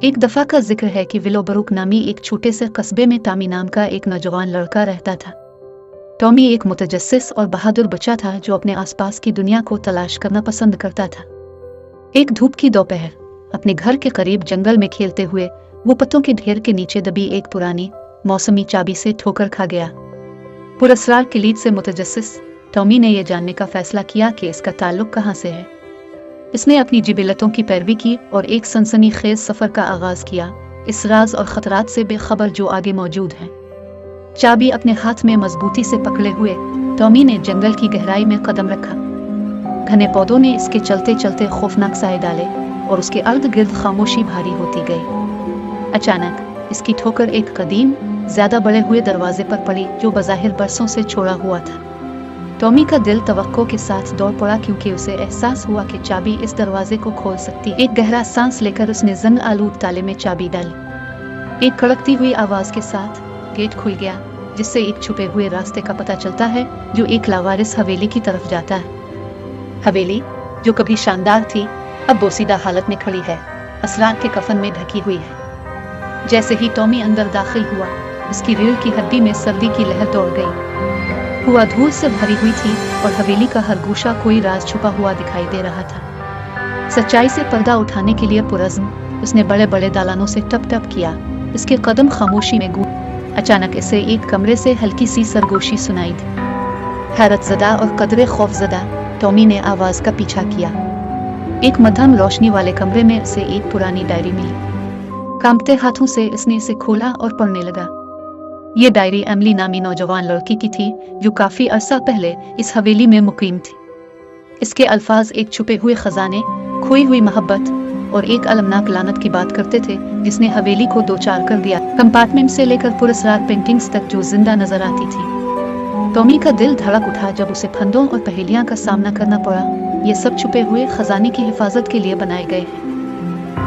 एक दफा का जिक्र है कि विलोबरुक नामी एक छोटे से कस्बे में टॉमी नाम का एक नौजवान लड़का रहता था। टॉमी एक मुतजस्सिस और बहादुर बच्चा था जो अपने आसपास की दुनिया को तलाश करना पसंद करता था। एक धूप की दोपहर अपने घर के करीब जंगल में खेलते हुए वो पत्तों के ढेर के नीचे दबी एक पुरानी मौसमी चाबी से ठोकर खा गया। पुरस्कार किलीद से मुतजस्सिस टॉमी ने यह जानने का फैसला किया कि इसका ताल्लुक कहाँ से है। इसने अपनी जिबिलतों की पैरवी की और एक सनसनीखेज सफर का आगाज किया, इस राज और खतरात से बेखबर जो आगे मौजूद है। चाबी अपने हाथ में मजबूती से पकड़े हुए टॉमी ने जंगल की गहराई में कदम रखा। घने पौधों ने इसके चलते चलते खौफनाक साए डाले और उसके अर्द गिर्द खामोशी भारी होती गई। अचानक इसकी ठोकर एक कदीम ज्यादा बड़े हुए दरवाजे पर पड़ी जो बज़ाहिर बरसों से छोड़ा हुआ था। टॉमी का दिल तवक्को के साथ दौड़ पड़ा क्योंकि उसे एहसास हुआ कि चाबी इस दरवाजे को खोल सकती। एक गहरा सांस लेकर उसने जंग आलूद ताले में चाबी डाली। एक कड़कती हुई आवाज के साथ गेट खुल गया, जिससे एक छुपे हुए रास्ते का पता चलता है जो एक लावारिस हवेली की तरफ जाता है। हवेली जो कभी शानदार थी अब बोसीदा हालत में खड़ी है, असरार के कफन में ढकी हुई है। जैसे ही टॉमी अंदर दाखिल हुआ उसकी रीढ़ की हड्डी में सर्दी की लहर दौड़ गई। हुआ धूल से भरी हुई थी और हवेली का हर गोशा कोई राज छुपा हुआ दिखाई दे रहा था। सच्चाई से पर्दा उठाने के लिए पुरज़्म उसने बड़े बड़े दालानों से टप टप किया। इसके कदम खामोशी में गूंजे। अचानक इसे एक कमरे से हल्की सी सरगोशी सुनाई दी। हैरतज़दा और कदरे खौफज़दा टॉमी ने आवाज का पीछा किया। एक मध्यम रोशनी वाले कमरे में उसे एक पुरानी डायरी मिली। कांपते हाथों से इसने इसे खोला और पढ़ने लगा। ये डायरी एमिली नामी नौजवान लड़की की थी जो काफी अरसा पहले इस हवेली में मुकीम थी। इसके अल्फाज एक छुपे हुए खजाने, खोई हुई मोहब्बत और एक अलमनाक लानत की बात करते थे जिसने हवेली को दो चार कर दिया। कंपार्टमेंट से लेकर पुरस्कार पेंटिंग्स तक जो जिंदा नजर आती थी। टॉमी का दिल धड़क उठा जब उसे फंदों और पहेलियां का सामना करना पड़ा। ये सब छुपे हुए खजाने की हिफाजत के लिए बनाए गए हैं।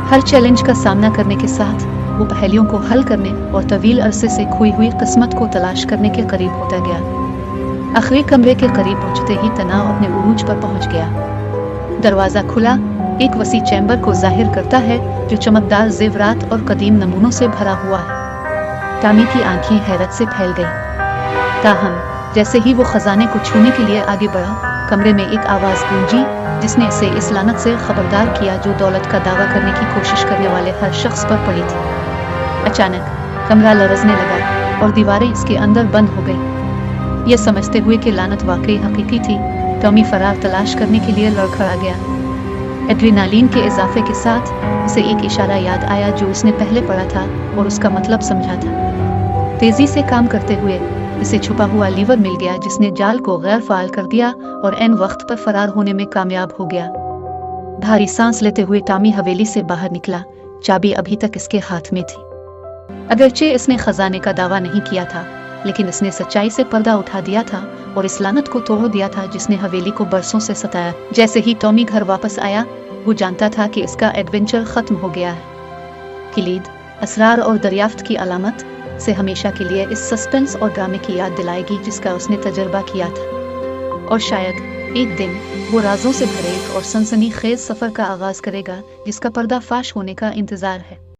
हर चैलेंज का सामना करने के साथ वो पहेलियों को हल करने और तवील अरसे से खोई हुई किस्मत को तलाश करने के करीब होता गया। आखिरी कमरे के करीब पहुंचते ही तनाव अपने उरूज पर पहुंच गया। दरवाजा खुला, एक वसी चैम्बर को जाहिर करता है जो चमकदार जेवरात और कदीम नमूनों से भरा हुआ है। टॉमी की आंखें हैरत से फैल गईं। ताहम जैसे ही वो खजाने को छूने के लिए आगे बढ़ा, कमरे में एक आवाज गूंजी जिसने इसे इस लानत से खबरदार किया जो दौलत का दावा करने की कोशिश करने वाले हर शख्स पर पड़ी थी। अचानक कमरा लरजने लगा और दीवारें इसके अंदर बंद हो गईं। यह समझते हुए कि लानत वाकई हकीकी थी, टॉमी फरार तलाश करने के लिए लड़खड़ा गया। एड्रेनालिन के इजाफे के साथ उसे एक इशारा याद आया जो उसने पहले पढ़ा था और उसका मतलब समझा था। तेजी से काम करते हुए इसे छुपा हुआ लीवर मिल गया जिसने जाल को गैर फाल कर दिया और एन वक्त पर फरार होने में कामयाब हो गया। भारी सांस लेते हुए टॉमी हवेली से बाहर निकला। चाबी अभी तक इसके हाथ में थी। अगरचे इसने खजाने का दावा नहीं किया था, लेकिन इसने सच्चाई से पर्दा उठा दिया था और इस लानत को तोड़ दिया था जिसने हवेली को बरसों से सताया। जैसे ही टॉमी घर वापस आया, वो जानता था कि इसका एडवेंचर खत्म हो गया है। किलीद, असरार और दरियाफ्त की अलामत से हमेशा के लिए इस सस्पेंस और ड्रामे की याद दिलाएगी जिसका उसने तजर्बा किया था। और शायद एक दिन वो राजों से भरे और सनसनीखेज सफर का आगाज करेगा जिसका पर्दा फाश होने का इंतजार है।